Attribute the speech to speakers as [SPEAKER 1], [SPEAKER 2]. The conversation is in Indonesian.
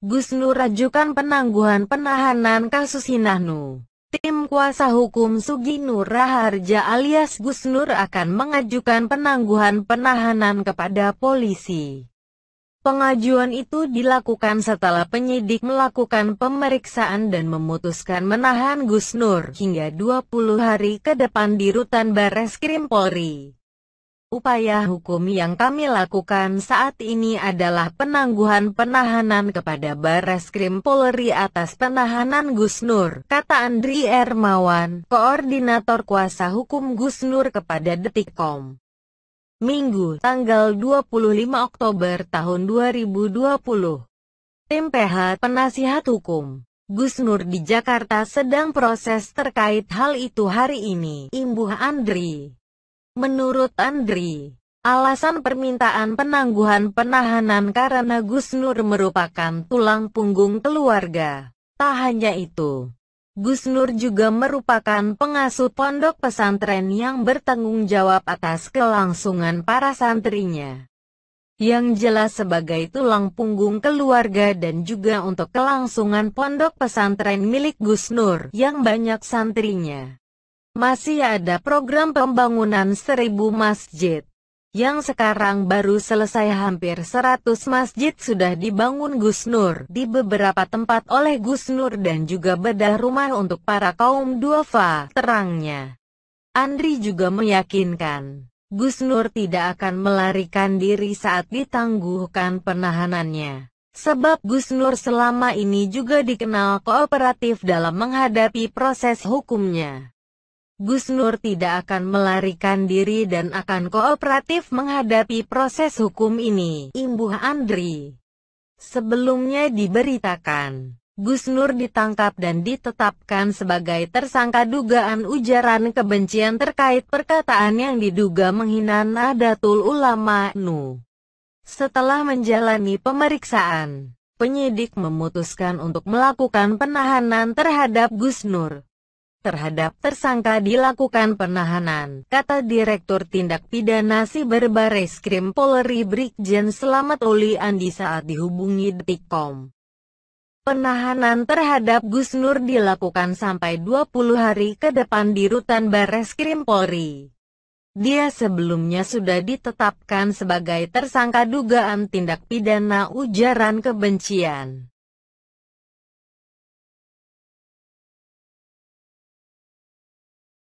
[SPEAKER 1] Gus Nur ajukan penangguhan penahanan kasus Hinahnu. Tim kuasa hukum Sugi Nur Raharja alias Gus Nur akan mengajukan penangguhan penahanan kepada polisi. Pengajuan itu dilakukan setelah penyidik melakukan pemeriksaan dan memutuskan menahan Gus Nur hingga 20 hari ke depan di Rutan Barreskrim Polri. Upaya hukum yang kami lakukan saat ini adalah penangguhan penahanan kepada Barreskrim Polri atas penahanan Gus Nur, kata Andri Ermawan, koordinator kuasa hukum Gus Nur kepada Detikcom. Minggu, tanggal 25 Oktober tahun 2020. Tim PH Penasihat Hukum Gus Nur di Jakarta sedang proses terkait hal itu hari ini, imbuh Andri. Menurut Andri, alasan permintaan penangguhan penahanan karena Gus Nur merupakan tulang punggung keluarga. Tak hanya itu, Gus Nur juga merupakan pengasuh pondok pesantren yang bertanggung jawab atas kelangsungan para santrinya. Yang jelas sebagai tulang punggung keluarga dan juga untuk kelangsungan pondok pesantren milik Gus Nur yang banyak santrinya. Masih ada program pembangunan 1000 masjid, yang sekarang baru selesai. Hampir 100 masjid sudah dibangun Gus Nur di beberapa tempat oleh Gus Nur dan juga bedah rumah untuk para kaum duafa, terangnya. Andri juga meyakinkan, Gus Nur tidak akan melarikan diri saat ditangguhkan penahanannya. Sebab Gus Nur selama ini juga dikenal kooperatif dalam menghadapi proses hukumnya. Gus Nur tidak akan melarikan diri dan akan kooperatif menghadapi proses hukum ini, imbuh Andri. Sebelumnya diberitakan, Gus Nur ditangkap dan ditetapkan sebagai tersangka dugaan ujaran kebencian terkait perkataan yang diduga menghina Nahdlatul Ulama NU. Setelah menjalani pemeriksaan, penyidik memutuskan untuk melakukan penahanan terhadap Gus Nur. Terhadap tersangka dilakukan penahanan, kata Direktur Tindak Pidana Siber Barreskrim Polri Brigjen Slamet Uli Andi saat dihubungi Detikcom. Penahanan terhadap Gus Nur dilakukan sampai 20 hari ke depan di Rutan Barreskrim Polri. Dia sebelumnya sudah ditetapkan sebagai tersangka dugaan tindak pidana ujaran kebencian.